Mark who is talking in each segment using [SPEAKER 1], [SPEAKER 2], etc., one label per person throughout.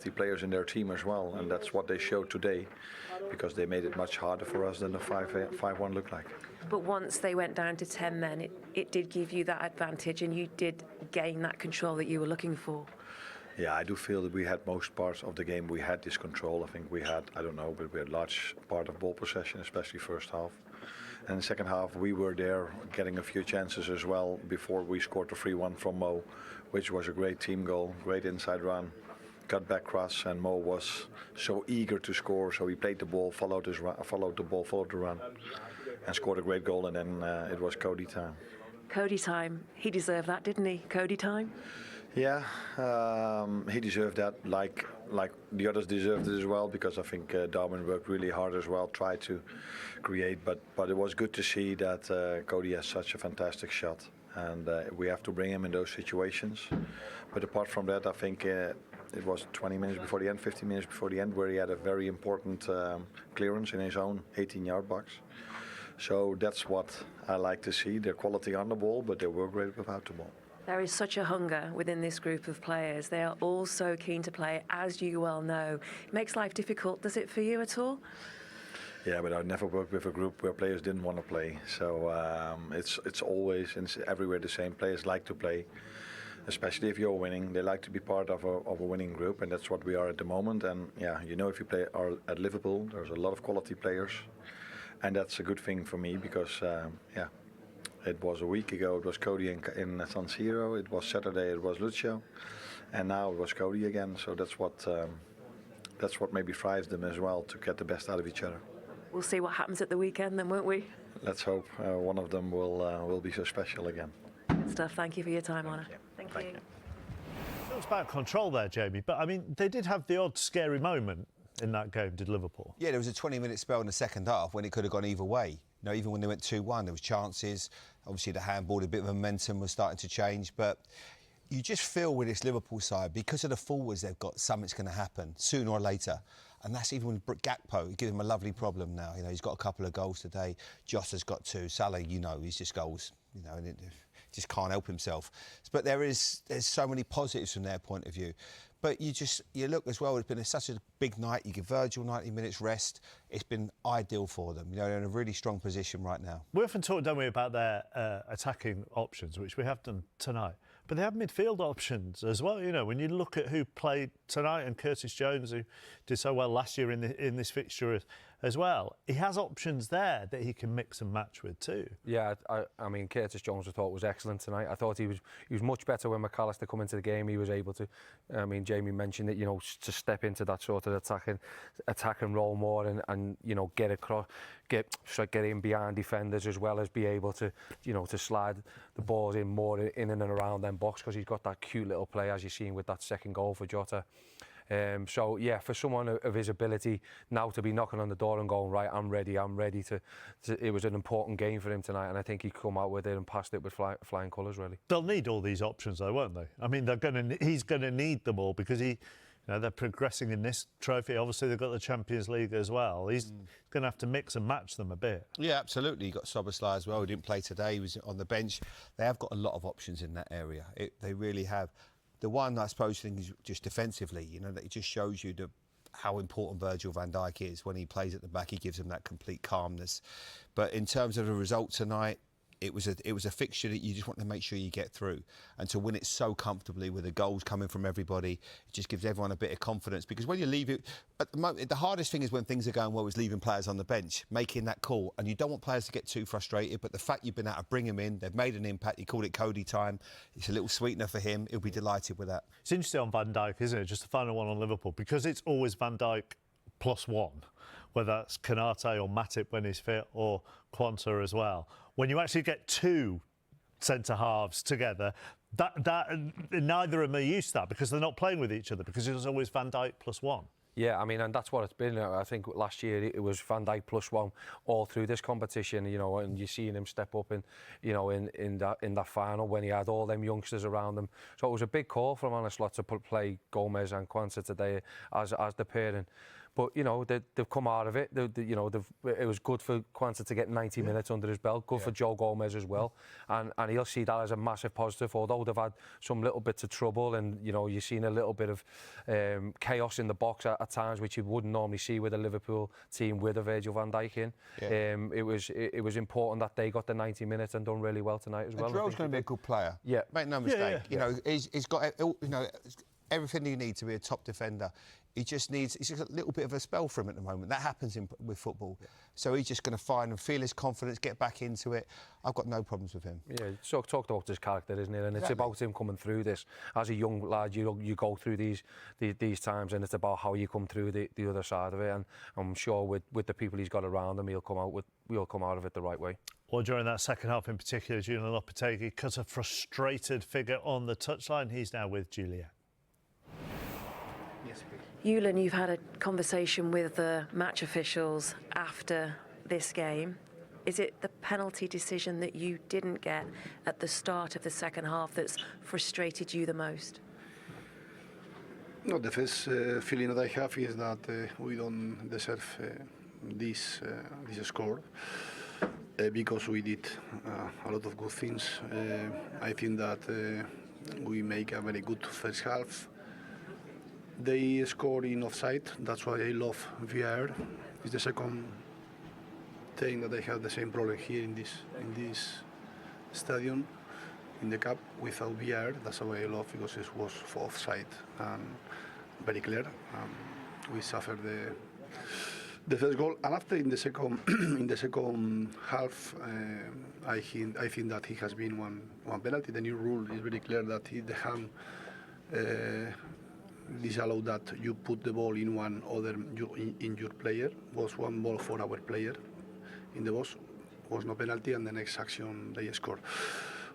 [SPEAKER 1] quality players in their team as well, and that's what they showed today, because they made it much harder for us than the 5-1 looked like.
[SPEAKER 2] But once they went down to 10 men, it did give you that advantage, and you did gain that control that you were looking for.
[SPEAKER 1] Yeah, I do feel that we had most parts of the game, we had this control. I think we had, I don't know, but we had large part of ball possession, especially first half. And in the second half, we were there getting a few chances as well before we scored the 3-1 from Mo, which was a great team goal, great inside run, cut back cross, and Mo was so eager to score, so he played the ball, followed the run, and scored a great goal, and then it was Cody time.
[SPEAKER 2] Cody time, he deserved that, didn't he? Cody time?
[SPEAKER 1] Yeah, he deserved that, like the others deserved it as well, because I think Darwin worked really hard as well, tried to create, but it was good to see that Cody has such a fantastic shot, and we have to bring him in those situations. But apart from that, I think it was 20 minutes before the end, 15 minutes before the end, where he had a very important clearance in his own 18-yard box. So that's what I like to see, their quality on the ball, but they were great without the ball.
[SPEAKER 2] There is such a hunger within this group of players. They are all so keen to play, as you well know. It makes life difficult. Does it for you at all?
[SPEAKER 1] Yeah, but I've never worked with a group where players didn't want to play. So it's always and everywhere the same. Players like to play, especially if you're winning. They like to be part of a winning group, and that's what we are at the moment. And yeah, you know, if you play at Liverpool, there's a lot of quality players, and that's a good thing for me because yeah. It was a week ago, it was Cody in San Siro, it was Saturday, it was Lucio, and now it was Cody again. So that's what maybe drives them as well, to get the best out of each other.
[SPEAKER 2] We'll see what happens at the weekend then, won't we?
[SPEAKER 1] Let's hope one of them will be so special again.
[SPEAKER 2] Good stuff. Thank you for your time, Arne. Thank you.
[SPEAKER 3] It was about control there, Jamie, but I mean, they did have the odd scary moment in that game, did Liverpool?
[SPEAKER 4] Yeah, there was a 20-minute spell in the second half when it could have gone either way. You know, even when they went 2-1, there was chances. Obviously, the handball, a bit of momentum was starting to change. But you just feel with this Liverpool side, because of the forwards they've got, something's going to happen sooner or later. And that's even with Gakpo. It gives him a lovely problem now. You know, he's got a couple of goals today. Jossa's got 2. Salah, you know, he's just goals. You know, and it just can't help himself. But there's so many positives from their point of view. But you look as well, it's been such a big night. You give Virgil 90 minutes rest. It's been ideal for them. You know, they're in a really strong position right now. We often talk, don't we, about their attacking options, which we have done tonight. But they have midfield options as well. You know, when you look at who played tonight, and Curtis Jones, who did so well last year in this fixture as well, he has options there that he can mix and match with too.
[SPEAKER 5] Yeah, I mean, Curtis Jones I thought was excellent tonight. I thought he was much better when McAllister come into the game. He was able to, I mean, Jamie mentioned it, you know, to step into that sort of attacking role more and you know, get in behind defenders, as well as be able to, you know, to slide the balls in more in and around them box, because he's got that cute little play, as you've seen with that second goal for Jota. So yeah, for someone of his ability now to be knocking on the door and going, right, I'm ready to it was an important game for him tonight, and I think he come out with it and passed it with flying colours, really. They'll need all these options though, won't they? I mean, he's going to need them all, because you know, they're progressing in this trophy. Obviously, they've got the Champions League as well. He's going to have to mix and match them a bit. Yeah, absolutely. You've got Szoboszlai as well, who didn't play today. He was on the bench. They have got a lot of options in that area. They really have. The one, I suppose, thing is just defensively, you know, that it just shows you how important Virgil van Dijk is. When he plays at the back, he gives them that complete calmness. But in terms of the result tonight, it was a fixture that you just want to make sure you get through, and to win it so comfortably with the goals coming from everybody, it just gives everyone a bit of confidence. Because when you leave it, at the moment, the hardest thing is when things are going well is leaving players on the bench, making that call, and you don't want players to get too frustrated. But the fact you've been able to bring him in, they've made an impact. You called it Cody time. It's a little sweetener for him. He'll be delighted with that. It's interesting on Van Dijk, isn't it? Just the final one on Liverpool, because it's always Van Dijk +1, whether that's Konate or Matip when he's fit, or Quanta as well. When you actually get 2 centre-halves together, that neither of them are used to that, because they're not playing with each other, because it's always Van Dijk +1. Yeah, I mean, and that's what it's been. I think last year it was Van Dijk +1 all through this competition, you know, and you're seeing him step up in that final when he had all them youngsters around him. So it was a big call from Arne to play Gomez and Quanta today as the pairing. But you know, they've come out of it. It was good for Quanta to get 90 minutes under his belt. Good for Joe Gomez as well, and he'll see that as a massive positive. Although they've had some little bits of trouble, and you know, you've seen a little bit of chaos in the box at times, which you wouldn't normally see with a Liverpool team with a Virgil van Dijk in. It was important that they got the 90 minutes and done really well tonight as well.
[SPEAKER 4] Jarell's going to be a good player.
[SPEAKER 5] Yeah,
[SPEAKER 4] make no mistake. You know, he's got everything you need to be a top defender. He's just a little bit of a spell for him at the moment. That happens with football. Yeah. So he's just going to find and feel his confidence, get back into it. I've got no problems with him. Yeah,
[SPEAKER 5] so talked about his character, isn't it? And it's about him coming through this. As a young lad, you go through these times, and it's about how you come through the other side of it. And I'm sure with the people he's got around him, we'll come out of it the right way.
[SPEAKER 3] Well, during that second half in particular, Julian Lopetegui cut a frustrated figure on the touchline. He's now with Juliet.
[SPEAKER 2] Julian, you've had a conversation with the match officials after this game. Is it the penalty decision that you didn't get at the start of the second half that's frustrated you the most?
[SPEAKER 6] No, the first feeling that I have is that we don't deserve this score because we did a lot of good things. I think that we make a very good first half. They scored in offside. That's why I love VAR. It's the second time that I have the same problem here in this stadium, in the cup, without VAR. That's why I love, because it was for offside and very clear. We suffered the first goal, and after in the second half, I think that he has been one penalty. The new rule is very clear that the hand disallow that you put the ball in one other injured player. Was one ball for our player in the box, was no penalty, and the next action they scored.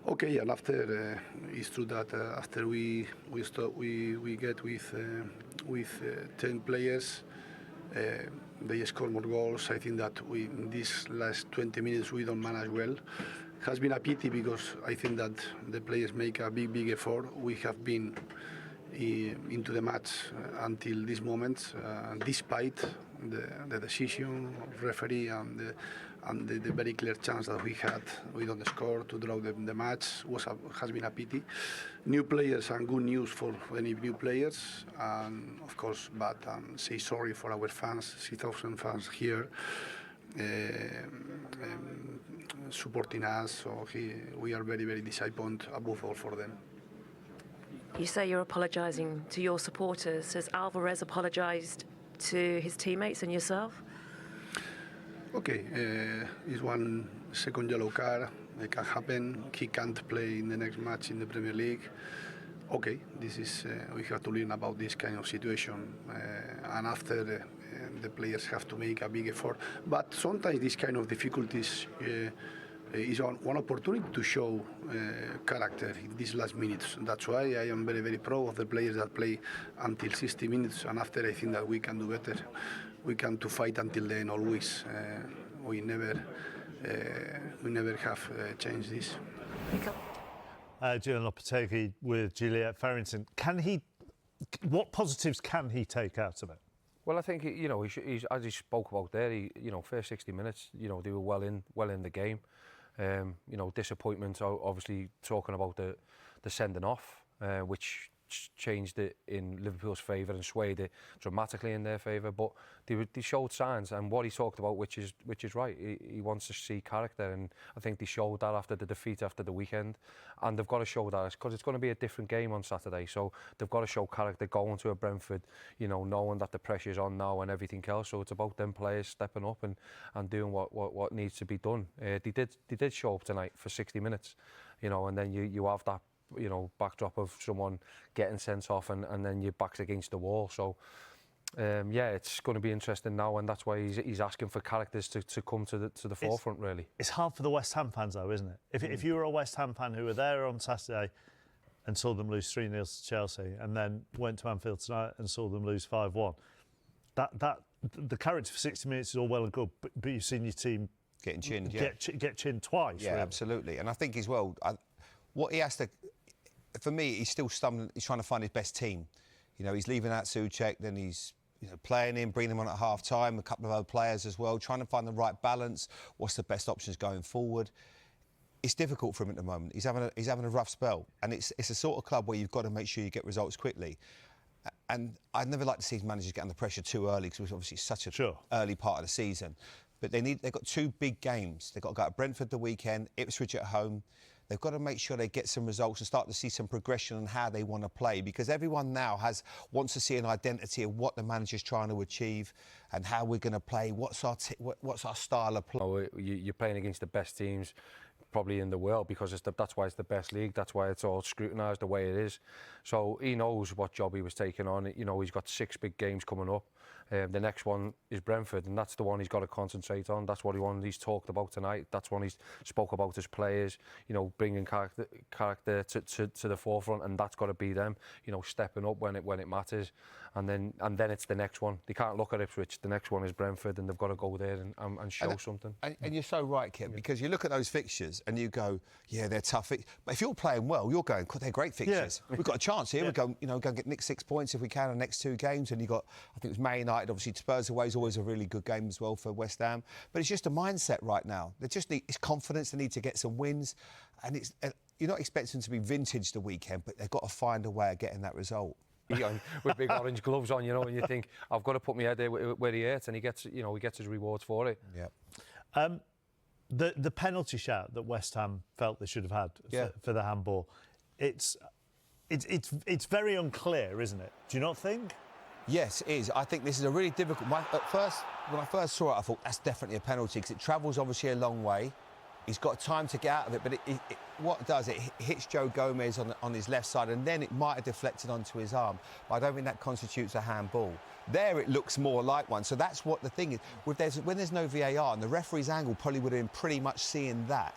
[SPEAKER 6] Okay, and after it's true that after we get with 10 players, they score more goals. I think that in these last 20 minutes we don't manage well. Has been a pity, because I think that the players make a big effort. We have been into the match until this moment, despite the decision of referee and the very clear chance that we had. We don't score to draw the match. Has been a pity. New players, and good news for any new players, and of course, but say sorry for our fans, 6,000 fans here supporting us. So we are very disappointed, above all, for them.
[SPEAKER 2] You say you're apologising to your supporters. Has Alvarez apologised to his teammates and yourself?
[SPEAKER 6] Okay, it's one second yellow card. It can happen. He can't play in the next match in the Premier League. Okay, this is we have to learn about this kind of situation, and after the players have to make a big effort. But sometimes this kind of difficulties is one opportunity to show character in these last minutes. That's why I am very proud of the players that play until 60 minutes, and after I think that we can do better. We can to fight until the end always. We never have changed this.
[SPEAKER 3] Julian Lopetegui with Juliet Farrington. What positives can he take out of it?
[SPEAKER 5] Well, I think he's as he spoke about there. First 60 minutes, they were well in the game. Disappointment. Obviously, talking about the sending off, which changed it in Liverpool's favour and swayed it dramatically in their favour. But they showed signs, and what he talked about, which is right. He wants to see character, and I think they showed that after the defeat after the weekend. And they've got to show that, because it's going to be a different game on Saturday. So they've got to show character going to a Brentford, knowing that the pressure's on now and everything else. So it's about them players stepping up and doing what needs to be done. They did show up tonight for 60 minutes, and then you have that backdrop of someone getting sent off and then your back's against the wall. So it's going to be interesting now, and that's why he's asking for characters to come to the forefront, really. It's
[SPEAKER 3] hard for the West Ham fans, though, isn't it? If you were a West Ham fan who were there on Saturday and saw them lose 3-0 to Chelsea, and then went to Anfield tonight and saw them lose 5-1, that the character for 60 minutes is all well and good, but you've seen your team
[SPEAKER 4] getting chinned,
[SPEAKER 3] get chinned twice.
[SPEAKER 4] Yeah, really. Absolutely. And I think as well, what he has to, for me, he's still stumbling. He's trying to find his best team. He's leaving out Souček, then he's playing him, bringing him on at half-time, a couple of other players as well, trying to find the right balance, what's the best options going forward. It's difficult for him at the moment. He's having a rough spell, and it's a sort of club where you've got to make sure you get results quickly. And I'd never like to see managers get under pressure too early, because it was obviously such a early part of the season. But they've got 2 big games. They've got to go to Brentford the weekend, Ipswich at home. They've got to make sure they get some results and start to see some progression on how they want to play, because everyone now wants to see an identity of what the manager's trying to achieve and how we're going to play. What's our style of play?
[SPEAKER 5] You're playing against the best teams probably in the world, because that's why it's the best league. That's why it's all scrutinised the way it is. So he knows what job he was taking on. He's got 6 big games coming up. The next one is Brentford, and that's the one he's got to concentrate on. That's what he's talked about tonight. That's one he's spoke about as players, bringing character to the forefront, and that's got to be them, stepping up when it matters. And then it's the next one. They can't look at Ipswich. The next one is Brentford, and they've got to go there and show something.
[SPEAKER 4] And you're so right, Kev, because you look at those fixtures and you go, yeah, they're tough. But if you're playing well, you're going, they're great fixtures. Yeah. We've got a chance here. We're going, go and get nick 6 points if we can in the next 2 games. And you got, I think it was Man United, obviously Spurs away is always a really good game as well for West Ham. But it's just a mindset right now. They just need, it's confidence. They need to get some wins, and you're not expecting them to be vintage the weekend, but they've got to find a way of getting that result.
[SPEAKER 5] With big orange gloves on, and you think, I've got to put my head there where he hurts, and he gets his rewards for it.
[SPEAKER 4] Yeah.
[SPEAKER 3] The penalty shout that West Ham felt they should have had for the handball, it's very unclear, isn't it? Do you not think?
[SPEAKER 4] Yes, it is. I think this is a really difficult. At first, when I first saw it, I thought that's definitely a penalty, because it travels obviously a long way. He's got time to get out of it, but what it does, it hits Joe Gomez on his left side, and then it might have deflected onto his arm. But I don't think that constitutes a handball. There it looks more like one. So that's what the thing is. When there's no VAR, and the referee's angle probably would have been pretty much seeing that,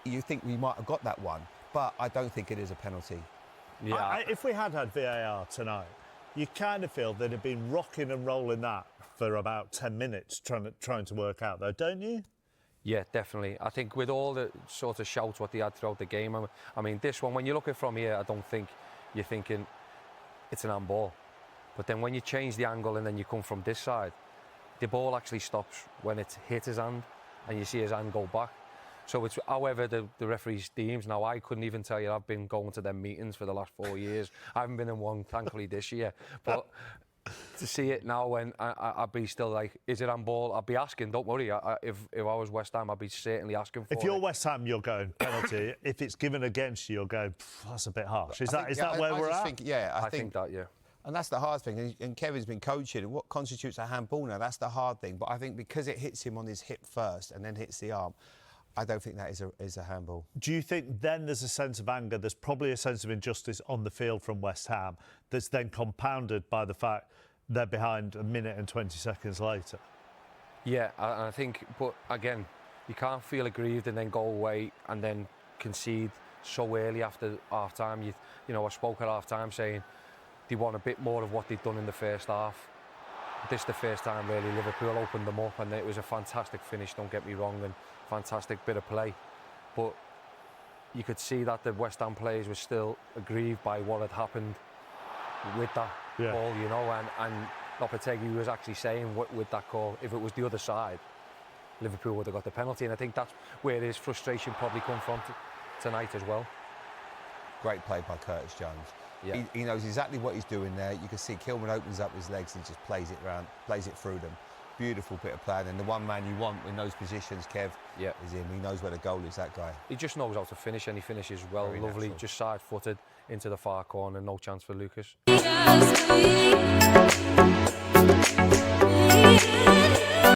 [SPEAKER 4] you think we might have got that one. But I don't think it is a penalty.
[SPEAKER 3] Yeah. If we had VAR tonight, you kind of feel they'd have been rocking and rolling that for about 10 minutes trying to work out, though, don't you?
[SPEAKER 5] Yeah, definitely. I think with all the sort of shouts what they had throughout the game, I mean, this one, when you look at it from here, I don't think you're thinking it's an handball. But then when you change the angle and then you come from this side, the ball actually stops when it's hit his hand, and you see his hand go back. So it's however the referee deems. Now, I couldn't even tell you, I've been going to them meetings for the last 4 years. I haven't been in one, thankfully, this year. But to see it now, when I'd be still like, is it handball? I'd be asking, don't worry. If I was West Ham, I'd be certainly asking for it.
[SPEAKER 3] If you're West Ham, you're going penalty. If it's given against you, you're going, that's a bit harsh. Is that where we're at?
[SPEAKER 4] I think
[SPEAKER 5] that, yeah.
[SPEAKER 4] And that's the hard thing. And Kevin's been coaching. And what constitutes a handball now? That's the hard thing. But I think because it hits him on his hip first and then hits the arm, I don't think that is a handball.
[SPEAKER 3] Do you think then there's a sense of anger, there's probably a sense of injustice on the field from West Ham that's then compounded by the fact they're behind a minute and 20 seconds later?
[SPEAKER 5] Yeah, I think, but again, you can't feel aggrieved and then go away and then concede so early after half-time. I spoke at half-time saying they want a bit more of what they'd done in the first half. This is the first time really Liverpool opened them up, and it was a fantastic finish, don't get me wrong, and fantastic bit of play. But you could see that the West Ham players were still aggrieved by what had happened with that call, and Lopetegui was actually saying with that call, if it was the other side, Liverpool would have got the penalty, and I think that's where his frustration probably come from tonight as well.
[SPEAKER 4] Great play by Curtis Jones.
[SPEAKER 5] Yeah.
[SPEAKER 4] He knows exactly what he's doing there. You can see Kilman opens up his legs and just plays it through them. Beautiful bit of plan, and the one man you want in those positions, Kev, is him. He knows where the goal is, that guy.
[SPEAKER 5] He just knows how to finish, and he finishes well.
[SPEAKER 4] Very
[SPEAKER 5] lovely,
[SPEAKER 4] natural.
[SPEAKER 5] Just side-footed into the far corner, no chance for Lucas.